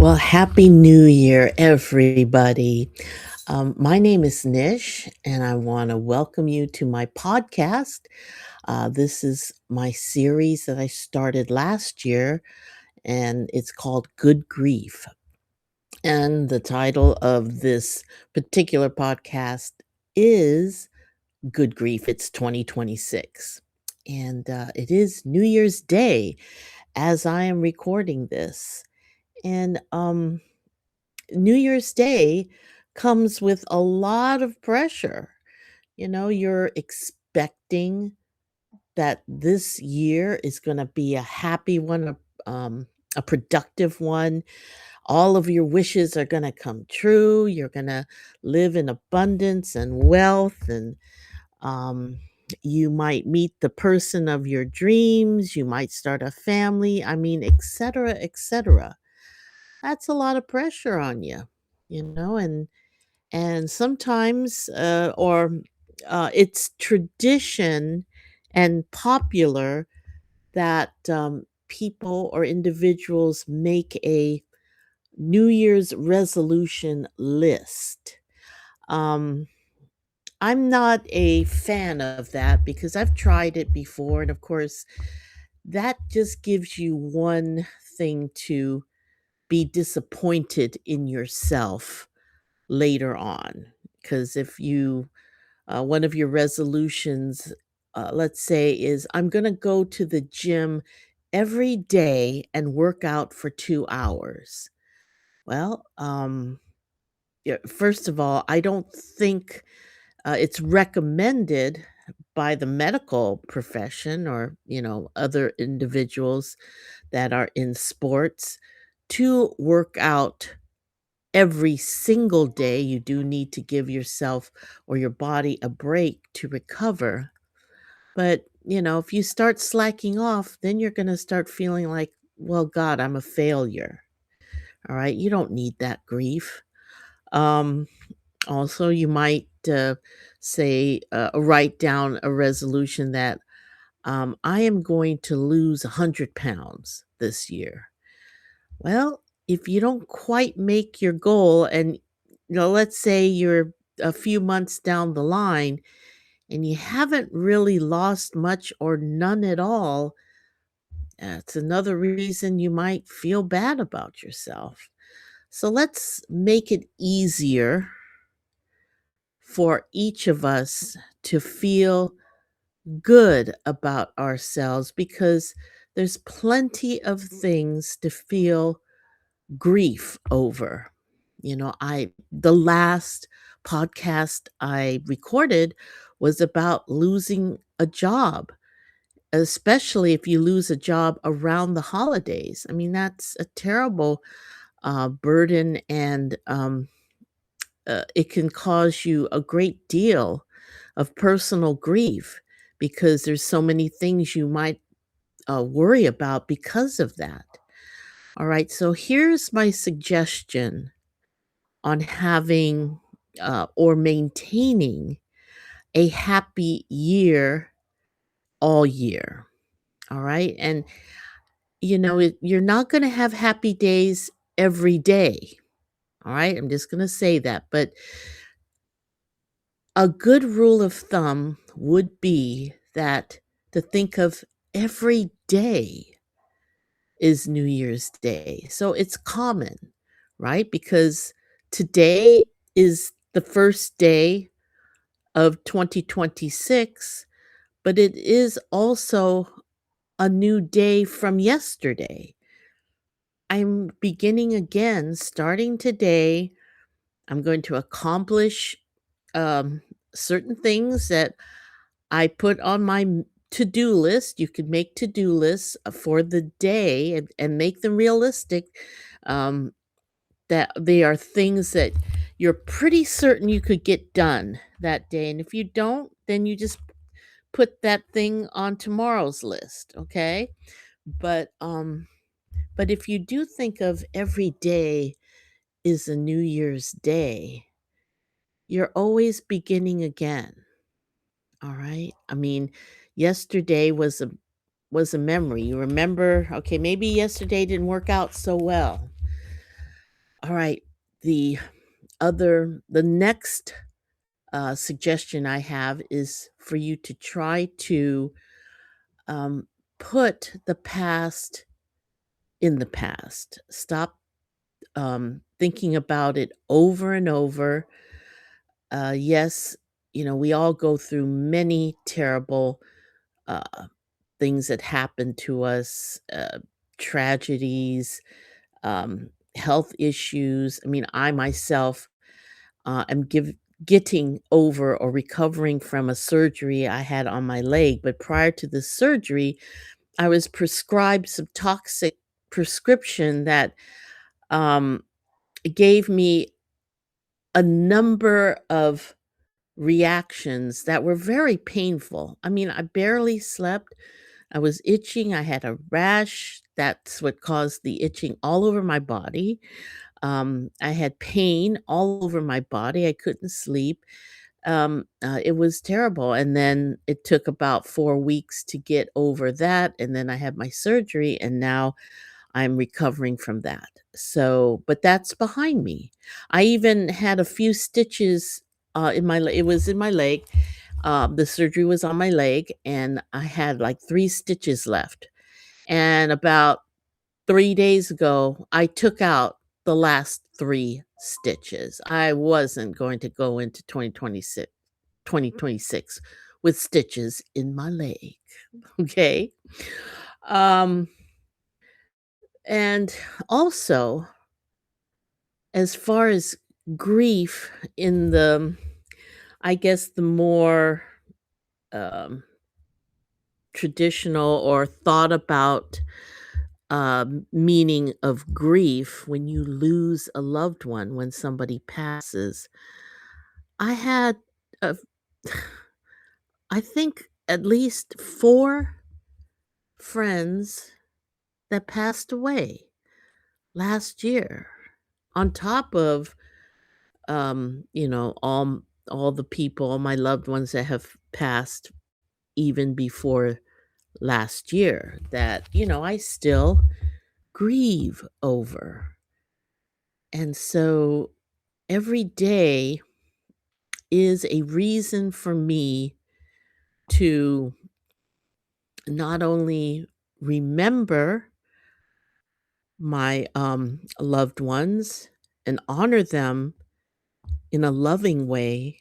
Well, Happy New Year, everybody. My name is Nish, and I want to welcome you to my podcast. This is my series that I started last year, and it's called Good Grief. And the title of this particular podcast is Good Grief. It's 2026. And it is New Year's Day as I am recording this. And New Year's Day comes with a lot of pressure. You're expecting that this year is going to be a happy one, a productive one. All of your wishes are going to come true. You're going to live in abundance and wealth, and um, you might meet the person of your dreams. You might start a family. I mean, etc., etc. That's a lot of pressure on you, and sometimes it's tradition and popular that people or individuals make a New Year's resolution list. um, I'm not a fan of that because I've tried it before, and of course that just gives you one thing to be disappointed in yourself later on. Because if you, one of your resolutions, let's say, is I'm going to go to the gym every day and work out for 2 hours. Well, yeah, first of all, I don't think it's recommended by the medical profession or, other individuals that are in sports to work out every single day. You do need to give yourself or your body a break to recover. But, if you start slacking off, then you're going to start feeling like, well, God, I'm a failure. All right. You don't need that grief. Um, Also, you might say, write down a resolution that I am going to lose 100 pounds this year. Well, if you don't quite make your goal and let's say you're a few months down the line and you haven't really lost much or none at all, that's another reason you might feel bad about yourself. So let's make it easier for each of us to feel good about ourselves because there's plenty of things to feel grief over. I the last podcast I recorded was about losing a job, especially if you lose a job around the holidays. I mean, that's a terrible burden, and it can cause you a great deal of personal grief because there's so many things you might worry about because of that. All right, so here's my suggestion on having or maintaining a happy year all year. All right. And, you're not going to have happy days every day. All right. I'm just going to say that. But a good rule of thumb would be that to think of every day is New Year's Day. So it's common, right? Because today is the first day of 2026, but it is also a new day from yesterday. I'm beginning again, starting today. I'm going to accomplish um, certain things that I put on my to do list. You could make to do lists for the day and make them realistic. Um, that they are things that you're pretty certain you could get done that day. And if you don't, then you just put that thing on tomorrow's list, okay? But if you do think of every day is a New Year's Day, you're always beginning again. All right? I mean, yesterday was a memory. You remember, okay, maybe yesterday didn't work out so well. All right. The the next suggestion I have is for you to try to um, put the past in the past. Stop thinking about it over and over. Yes, we all go through many terrible uh, things that happen to us, tragedies, health issues. I mean, I myself am getting over or recovering from a surgery I had on my leg. But prior to the surgery, I was prescribed some toxic prescription that um, gave me a number of reactions that were very painful. I mean, I barely slept. I was itching. I had a rash. That's what caused the itching all over my body. I had pain all over my body. I couldn't sleep. It was terrible. And then it took about 4 weeks to get over that. And then I had my surgery, and now I'm recovering from that. So, but that's behind me. I even had a few stitches in it was in my leg. The surgery was on my leg, and I had like 3 stitches left. And about 3 days ago, I took out the last 3 stitches. I wasn't going to go into 2026 with stitches in my leg. Okay. Um, and also, as far as grief in I guess, the more um, traditional or thought about meaning of grief when you lose a loved one, when somebody passes, I had, uh, I think, at least 4 friends that passed away last year, on top of all the people, all my loved ones that have passed even before last year that, I still grieve over. And so every day is a reason for me to not only remember my loved ones and honor them in a loving way.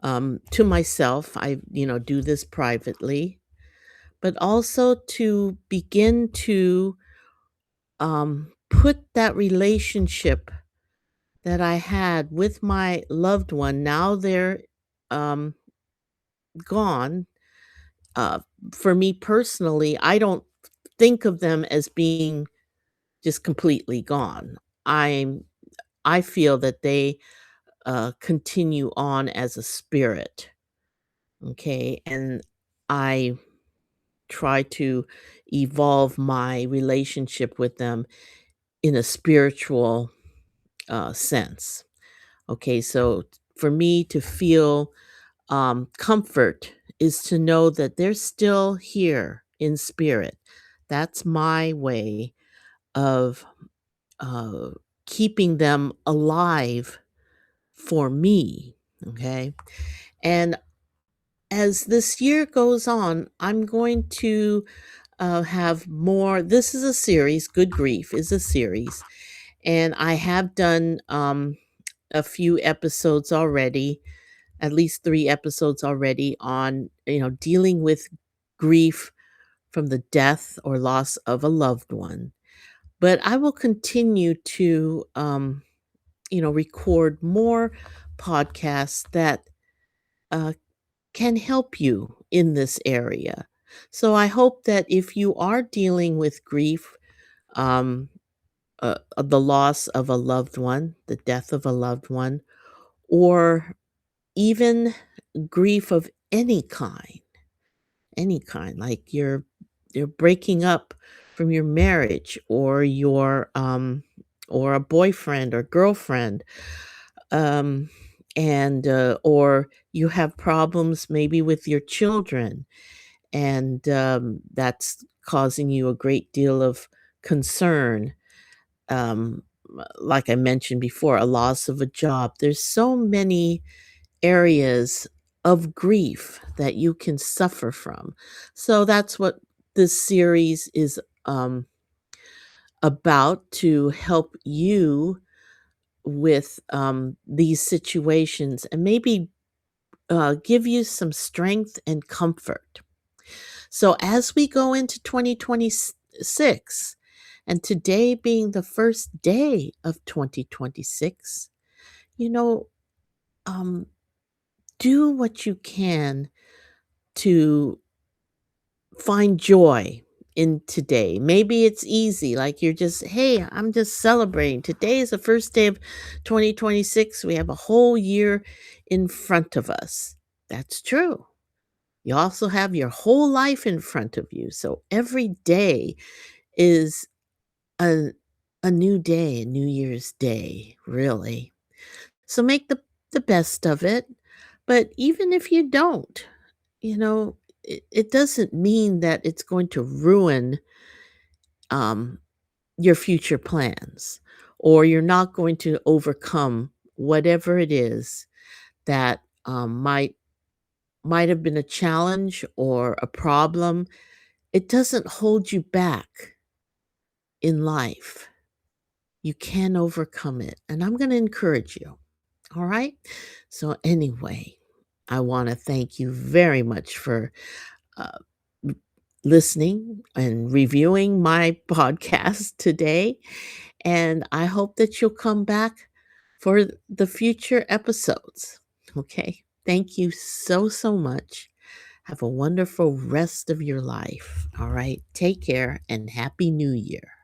To myself, I, do this privately, but also to begin to put that relationship that I had with my loved one, now they're um, gone. Uh, for me personally, I don't think of them as being just completely gone. I'm I feel that they continue on as a spirit. Okay, and I try to evolve my relationship with them in a spiritual sense. Okay, so for me to feel comfort is to know that they're still here in spirit. That's my way of uh, keeping them alive for me. Okay, and as this year goes on, I'm going to have more. This is a series. Good Grief is a series, and I have done a few episodes already, at least 3 episodes already on dealing with grief from the death or loss of a loved one. But I will continue to record more podcasts that uh, can help you in this area. So I hope that if you are dealing with grief, um, of the loss of a loved one, the death of a loved one, or even grief of any kind, like you're breaking up from your marriage or a boyfriend or girlfriend, um, and or you have problems maybe with your children, and that's causing you a great deal of concern. like I mentioned before, a loss of a job. There's so many areas of grief that you can suffer from. So that's what this series is about, to help you with these situations and maybe give you some strength and comfort. So as we go into 2026, and today being the first day of 2026, you know, um, do what you can to find joy in today. Maybe it's easy, like you're just, hey, I'm just celebrating. Today is the first day of 2026. We have a whole year in front of us. That's true. You also have your whole life in front of you. So every day is a, a new day, a New Year's Day, really. So make the best of it. But even if you don't, you know, it doesn't mean that it's going to ruin um, your future plans, or you're not going to overcome whatever it is that might have been a challenge or a problem. It doesn't hold you back in life. You can overcome it, and I'm going to encourage you. All right. So anyway, I want to thank you very much for uh, listening and reviewing my podcast today. And I hope that you'll come back for the future episodes. Okay. Thank you so, so much. Have a wonderful rest of your life. All right. Take care and Happy New Year.